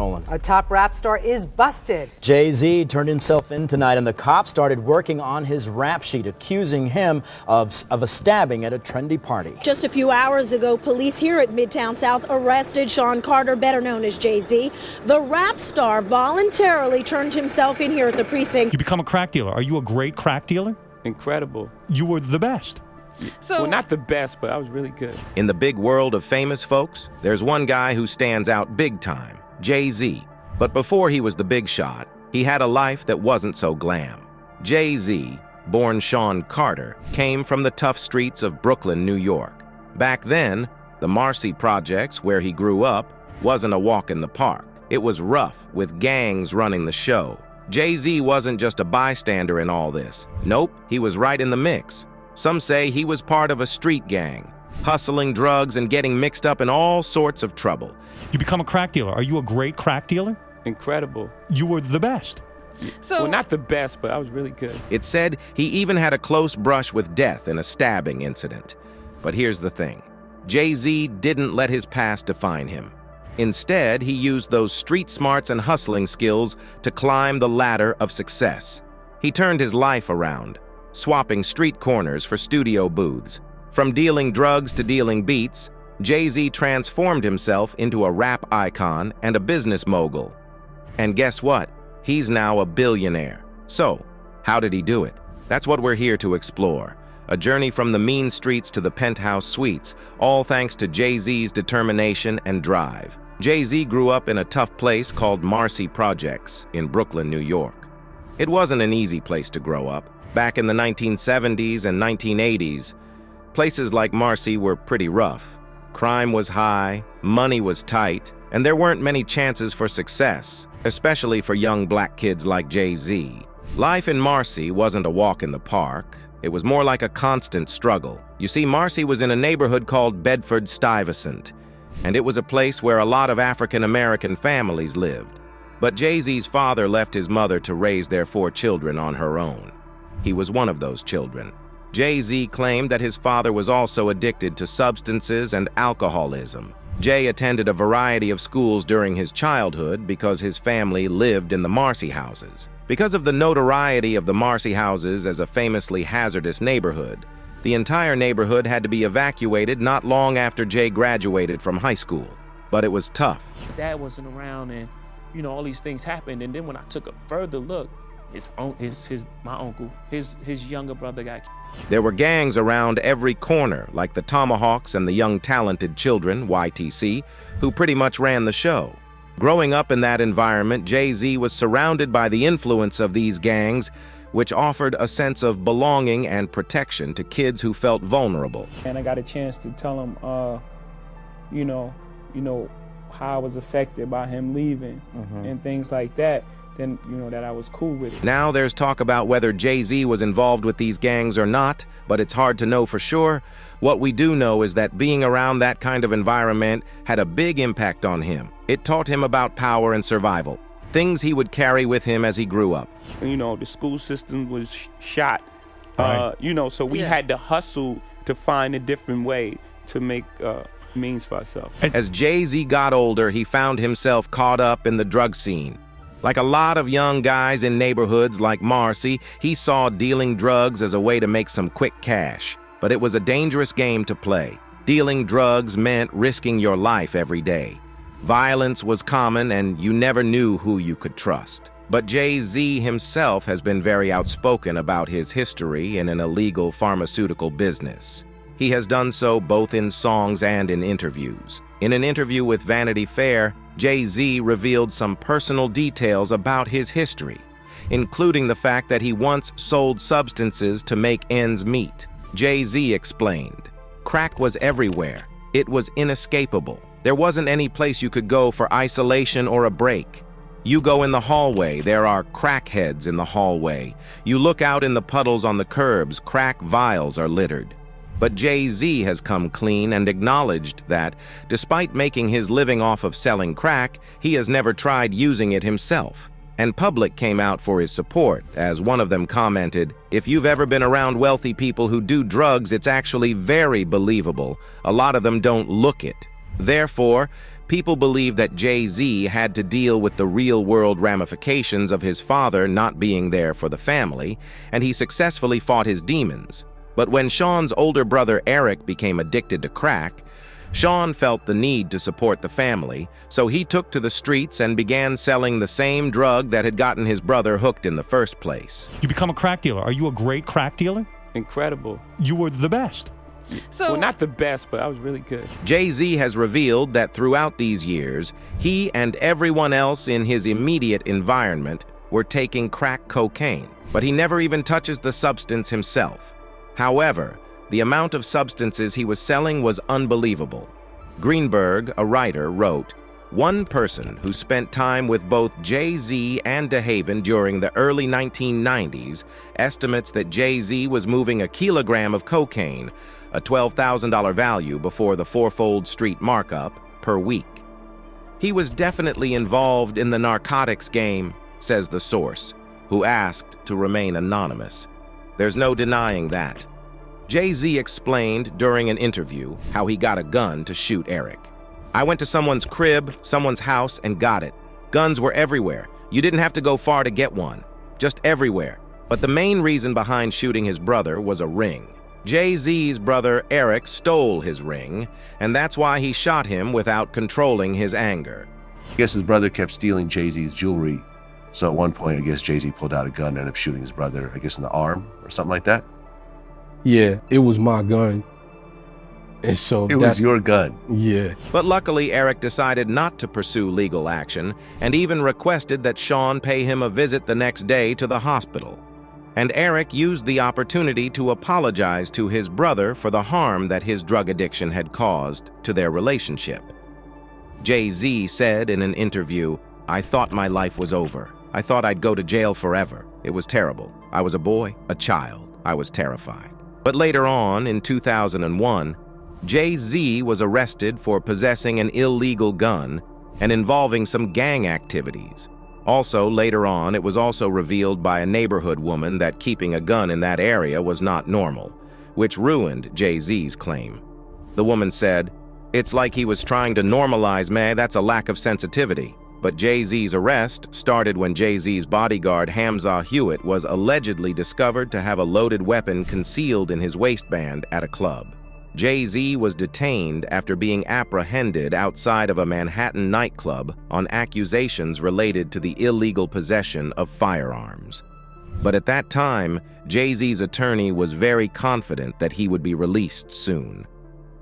A top rap star is busted. Jay-Z turned himself in tonight, and the cops started working on his rap sheet, accusing him of a stabbing at a trendy party. Just a few hours ago, police here at Midtown South arrested Shawn Carter, better known as Jay-Z. The rap star voluntarily turned himself in here at the precinct. You become a crack dealer. Are you a great crack dealer? Incredible. You were the best. Well, not the best, but I was really good. In the big world of famous folks, there's one guy who stands out big time, Jay-Z. But before he was the big shot, he had a life that wasn't so glam. Jay-Z, born Shawn Carter, came from the tough streets of Brooklyn, New York. Back then, the Marcy Projects, where he grew up, wasn't a walk in the park. It was rough, with gangs running the show. Jay-Z wasn't just a bystander in all this. Nope, he was right in the mix. Some say he was part of a street gang, hustling drugs and getting mixed up in all sorts of trouble. You become a crack dealer. Are you a great crack dealer? Incredible. You were the best. Well, not the best, but I was really good. It said he even had a close brush with death in a stabbing incident. But here's the thing. Jay-Z didn't let his past define him. Instead, he used those street smarts and hustling skills to climb the ladder of success. He turned his life around, swapping street corners for studio booths. From dealing drugs to dealing beats, Jay-Z transformed himself into a rap icon and a business mogul. And guess what? He's now a billionaire. So, how did he do it? That's what we're here to explore. A journey from the mean streets to the penthouse suites, all thanks to Jay-Z's determination and drive. Jay-Z grew up in a tough place called Marcy Projects in Brooklyn, New York. It wasn't an easy place to grow up. Back in the 1970s and 1980s, places like Marcy were pretty rough. Crime was high, money was tight, and there weren't many chances for success, especially for young black kids like Jay-Z. Life in Marcy wasn't a walk in the park. It was more like a constant struggle. You see, Marcy was in a neighborhood called Bedford-Stuyvesant, and it was a place where a lot of African-American families lived. But Jay-Z's father left his mother to raise their 4 children on her own. He was one of those children. Jay-Z claimed that his father was also addicted to substances and alcoholism. Jay attended a variety of schools during his childhood because his family lived in the Marcy houses. Because of the notoriety of the Marcy houses as a famously hazardous neighborhood, the entire neighborhood had to be evacuated not long after Jay graduated from high school. But it was tough. Dad wasn't around, and all these things happened. And then when I took a further look, my uncle, his younger brother got killed. There were gangs around every corner, like the Tomahawks and the Young Talented Children, YTC, who pretty much ran the show. Growing up in that environment, Jay-Z was surrounded by the influence of these gangs, which offered a sense of belonging and protection to kids who felt vulnerable. And I got a chance to tell him, how I was affected by him leaving and things like that. Then, that I was cool with it. Now there's talk about whether Jay-Z was involved with these gangs or not, but it's hard to know for sure. What we do know is that being around that kind of environment had a big impact on him. It taught him about power and survival, things he would carry with him as he grew up. The school system was shot, Right. So we had to hustle to find a different way to make means for ourselves. As Jay-Z got older, he found himself caught up in the drug scene. Like a lot of young guys in neighborhoods like Marcy, he saw dealing drugs as a way to make some quick cash. But it was a dangerous game to play. Dealing drugs meant risking your life every day. Violence was common, and you never knew who you could trust. But Jay-Z himself has been very outspoken about his history in an illegal pharmaceutical business. He has done so both in songs and in interviews. In an interview with Vanity Fair, Jay-Z revealed some personal details about his history, including the fact that he once sold substances to make ends meet. Jay-Z explained, "Crack was everywhere. It was inescapable. There wasn't any place you could go for isolation or a break. You go in the hallway, there are crackheads in the hallway. You look out in the puddles on the curbs, crack vials are littered." But Jay-Z has come clean and acknowledged that, despite making his living off of selling crack, he has never tried using it himself. And public came out for his support, as one of them commented, "If you've ever been around wealthy people who do drugs, it's actually very believable. A lot of them don't look it." Therefore, people believe that Jay-Z had to deal with the real-world ramifications of his father not being there for the family, and he successfully fought his demons. But when Shawn's older brother Eric became addicted to crack, Shawn felt the need to support the family, so he took to the streets and began selling the same drug that had gotten his brother hooked in the first place. You become a crack dealer. Are you a great crack dealer? Incredible. You were the best. Well, not the best, but I was really good. Jay-Z has revealed that throughout these years, he and everyone else in his immediate environment were taking crack cocaine, but he never even touches the substance himself. However, the amount of substances he was selling was unbelievable. Greenberg, a writer, wrote, "One person who spent time with both Jay-Z and DeHaven during the early 1990s estimates that Jay-Z was moving a kilogram of cocaine, a $12,000 value before the fourfold street markup, per week. He was definitely involved in the narcotics game," says the source, who asked to remain anonymous. There's no denying that. Jay-Z explained during an interview how he got a gun to shoot Eric. "I went to someone's crib, someone's house, and got it. Guns were everywhere. You didn't have to go far to get one. Just everywhere. But the main reason behind shooting his brother was a ring. Jay-Z's brother Eric stole his ring, and that's why he shot him without controlling his anger." I guess his brother kept stealing Jay-Z's jewelry. So at one point, I guess Jay-Z pulled out a gun and ended up shooting his brother, I guess in the arm or something like that. Yeah, it was my gun. And so it was your gun. Yeah. But luckily, Eric decided not to pursue legal action and even requested that Shawn pay him a visit the next day to the hospital. And Eric used the opportunity to apologize to his brother for the harm that his drug addiction had caused to their relationship. Jay-Z said in an interview, "I thought my life was over. I thought I'd go to jail forever. It was terrible. I was a boy, a child. I was terrified." But later on, in 2001, Jay-Z was arrested for possessing an illegal gun and involving some gang activities. Also, later on, it was also revealed by a neighborhood woman that keeping a gun in that area was not normal, which ruined Jay-Z's claim. The woman said, "It's like he was trying to normalize me, that's a lack of sensitivity." But Jay-Z's arrest started when Jay-Z's bodyguard Hamza Hewitt was allegedly discovered to have a loaded weapon concealed in his waistband at a club. Jay-Z was detained after being apprehended outside of a Manhattan nightclub on accusations related to the illegal possession of firearms. But at that time, Jay-Z's attorney was very confident that he would be released soon.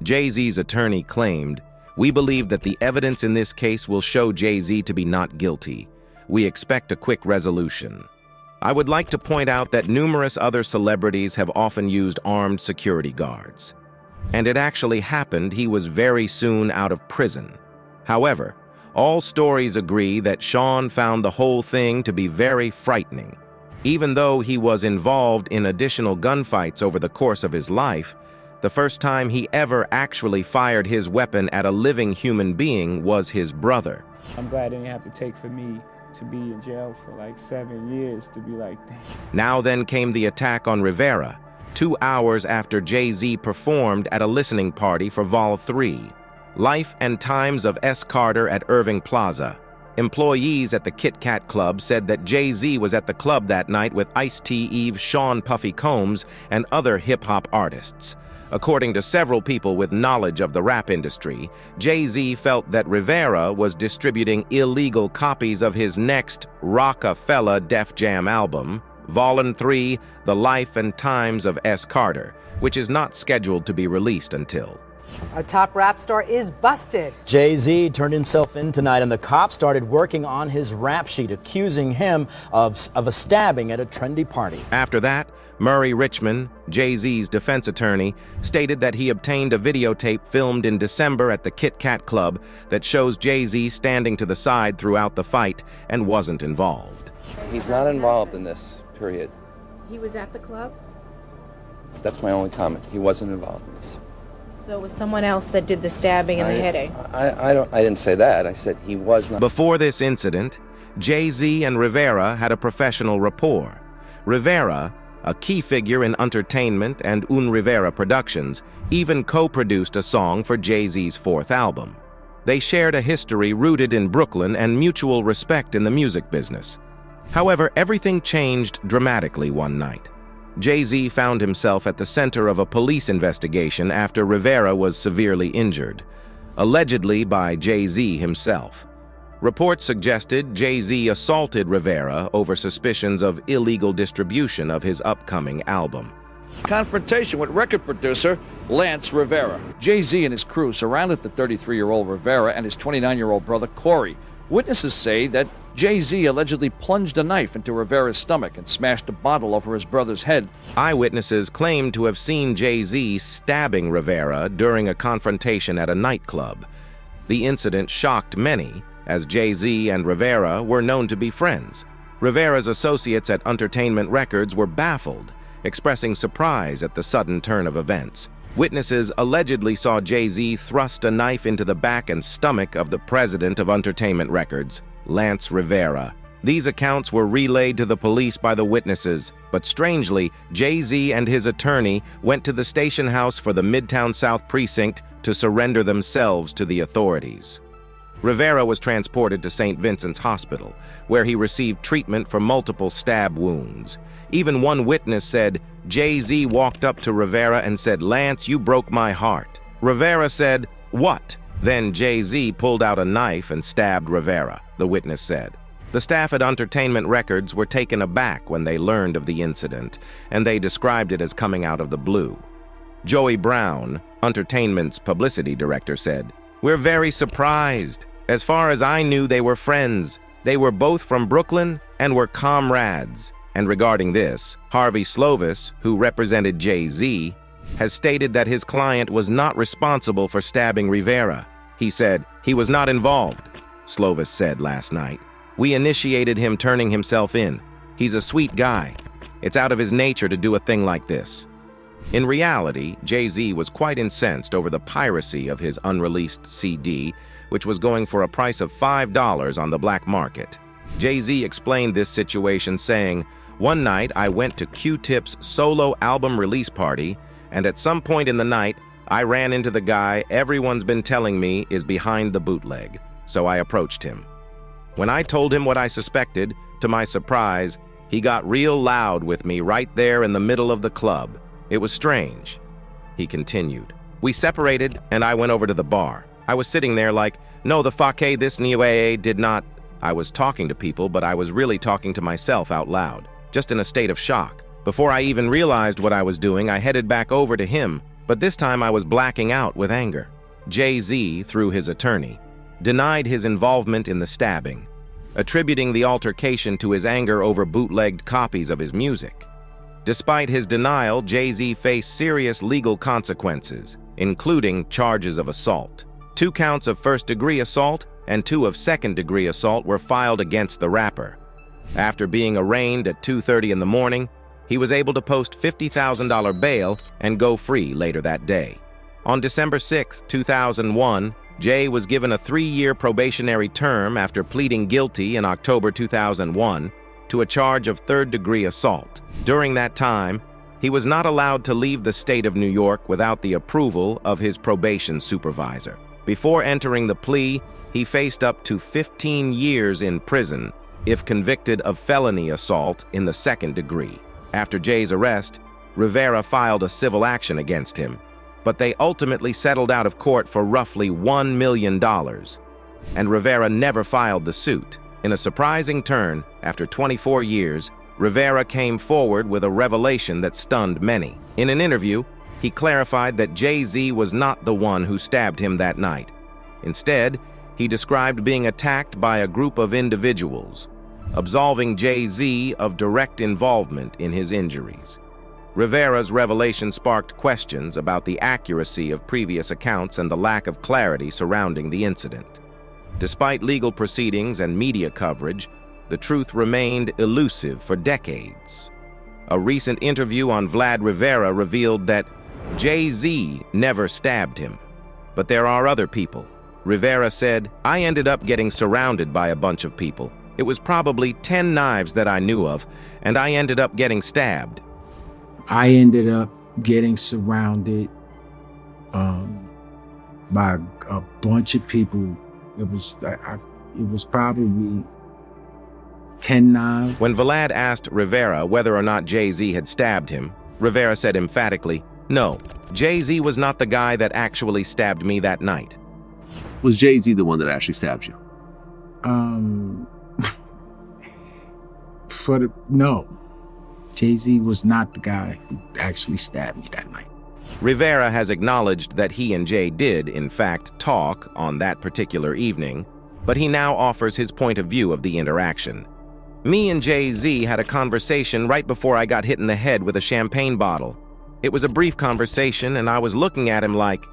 Jay-Z's attorney claimed, "We believe that the evidence in this case will show Jay-Z to be not guilty. We expect a quick resolution." I would like to point out that numerous other celebrities have often used armed security guards. And it actually happened he was very soon out of prison. However, all stories agree that Shawn found the whole thing to be very frightening. Even though he was involved in additional gunfights over the course of his life, the first time he ever actually fired his weapon at a living human being was his brother. I'm glad it didn't have to take for me to be in jail for like 7 years to be like, damn. Now then came the attack on Rivera, 2 hours after Jay-Z performed at a listening party for Vol 3. Life and Times of S. Carter at Irving Plaza. Employees at the Kit Kat Club said that Jay-Z was at the club that night with Ice-T, Eve, Sean Puffy Combs, and other hip-hop artists. According to several people with knowledge of the rap industry, Jay-Z felt that Rivera was distributing illegal copies of his next Rockefeller Def Jam album, Vol. 3, The Life and Times of S. Carter, which is not scheduled to be released until. A top rap star is busted. Jay-Z turned himself in tonight, and the cops started working on his rap sheet, accusing him of a stabbing at a trendy party. After that, Murray Richmond, Jay-Z's defense attorney, stated that he obtained a videotape filmed in December at the Kit Kat Club that shows Jay-Z standing to the side throughout the fight and wasn't involved. He's not involved in this, period. He was at the club? That's my only comment. He wasn't involved in this. So it was someone else that did the stabbing and the hitting? I didn't say that. I said he was not. Before this incident, Jay-Z and Rivera had a professional rapport. Rivera, a key figure in entertainment and Un Rivera Productions, even co-produced a song for Jay-Z's 4th album. They shared a history rooted in Brooklyn and mutual respect in the music business. However, everything changed dramatically one night. Jay-Z found himself at the center of a police investigation after Rivera was severely injured, allegedly by Jay-Z himself. Reports suggested Jay-Z assaulted Rivera over suspicions of illegal distribution of his upcoming album. Confrontation with record producer Lance Rivera. Jay-Z and his crew surrounded the 33-year-old Rivera and his 29-year-old brother Corey. Witnesses say that Jay-Z allegedly plunged a knife into Rivera's stomach and smashed a bottle over his brother's head. Eyewitnesses claimed to have seen Jay-Z stabbing Rivera during a confrontation at a nightclub. The incident shocked many, as Jay-Z and Rivera were known to be friends. Rivera's associates at Entertainment Records were baffled, expressing surprise at the sudden turn of events. Witnesses allegedly saw Jay-Z thrust a knife into the back and stomach of the president of Entertainment Records, Lance Rivera. These accounts were relayed to the police by the witnesses, but strangely, Jay-Z and his attorney went to the station house for the Midtown South precinct to surrender themselves to the authorities. Rivera was transported to St. Vincent's Hospital, where he received treatment for multiple stab wounds. Even one witness said, Jay-Z walked up to Rivera and said, "Lance, you broke my heart." Rivera said, "What?" Then Jay-Z pulled out a knife and stabbed Rivera, the witness said. The staff at Entertainment Records were taken aback when they learned of the incident, and they described it as coming out of the blue. Joey Brown, Entertainment's publicity director, said, "We're very surprised. As far as I knew, they were friends. They were both from Brooklyn and were comrades." And regarding this, Harvey Slovis, who represented Jay-Z, has stated that his client was not responsible for stabbing Rivera. He said, "He was not involved," Slovis said last night. "We initiated him turning himself in. He's a sweet guy. It's out of his nature to do a thing like this." In reality, Jay-Z was quite incensed over the piracy of his unreleased CD, which was going for a price of $5 on the black market. Jay-Z explained this situation saying, "One night I went to Q-Tip's solo album release party, and at some point in the night, I ran into the guy everyone's been telling me is behind the bootleg, so I approached him. When I told him what I suspected, to my surprise, he got real loud with me right there in the middle of the club. It was strange." He continued, "We separated, and I went over to the bar. I was sitting there like, no, the fuck this new AA did not." I was talking to people, but I was really talking to myself out loud, just in a state of shock. Before I even realized what I was doing, I headed back over to him, but this time I was blacking out with anger. Jay-Z, through his attorney, denied his involvement in the stabbing, attributing the altercation to his anger over bootlegged copies of his music. Despite his denial, Jay-Z faced serious legal consequences, including charges of assault. 2 counts of first-degree assault and 2 of second-degree assault were filed against the rapper. After being arraigned at 2:30 in the morning, he was able to post $50,000 bail and go free later that day. On December 6, 2001, Jay was given a 3-year probationary term after pleading guilty in October 2001 to a charge of third-degree assault. During that time, he was not allowed to leave the state of New York without the approval of his probation supervisor. Before entering the plea, he faced up to 15 years in prison if convicted of felony assault in the second degree. After Jay's arrest, Rivera filed a civil action against him, but they ultimately settled out of court for roughly $1 million, and Rivera never filed the suit. In a surprising turn, after 24 years, Rivera came forward with a revelation that stunned many. In an interview, he clarified that Jay-Z was not the one who stabbed him that night. Instead, he described being attacked by a group of individuals, absolving Jay-Z of direct involvement in his injuries. Rivera's revelation sparked questions about the accuracy of previous accounts and the lack of clarity surrounding the incident. Despite legal proceedings and media coverage, the truth remained elusive for decades. A recent interview on Vlad Rivera revealed that Jay-Z never stabbed him, but there are other people. Rivera said, "I ended up getting surrounded by a bunch of people. It was probably 10 knives that I knew of, and I ended up getting stabbed." I ended up getting surrounded by a bunch of people. It was probably 10-9. When Vlad asked Rivera whether or not Jay-Z had stabbed him, Rivera said emphatically, "No, Jay-Z was not the guy that actually stabbed me that night." Was Jay-Z the one that actually stabbed you? No. Jay-Z was not the guy who actually stabbed me that night. Rivera has acknowledged that he and Jay did, in fact, talk on that particular evening, but he now offers his point of view of the interaction. "Me and Jay-Z had a conversation right before I got hit in the head with a champagne bottle. It was a brief conversation, and I was looking at him like,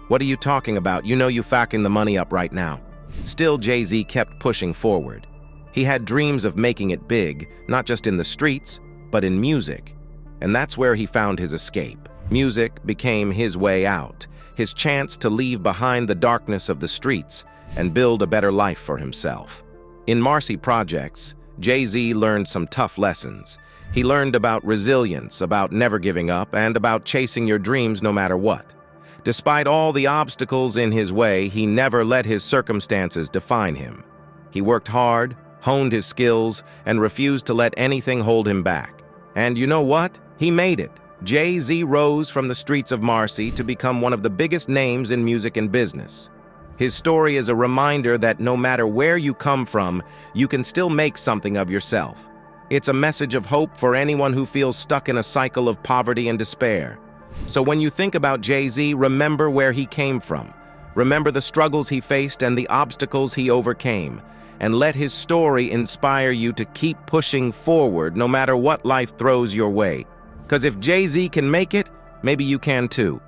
'What are you talking about? You know you fucking the money up right now.'" Still, Jay-Z kept pushing forward. He had dreams of making it big, not just in the streets, but in music. And that's where he found his escape. Music became his way out, his chance to leave behind the darkness of the streets and build a better life for himself. In Marcy Projects, Jay-Z learned some tough lessons. He learned about resilience, about never giving up, and about chasing your dreams no matter what. Despite all the obstacles in his way, he never let his circumstances define him. He worked hard, honed his skills, and refused to let anything hold him back. And you know what? He made it. Jay-Z rose from the streets of Marcy to become one of the biggest names in music and business. His story is a reminder that no matter where you come from, you can still make something of yourself. It's a message of hope for anyone who feels stuck in a cycle of poverty and despair. So when you think about Jay-Z, remember where he came from. Remember the struggles he faced and the obstacles he overcame. And let his story inspire you to keep pushing forward no matter what life throws your way. Because if Jay-Z can make it, maybe you can too.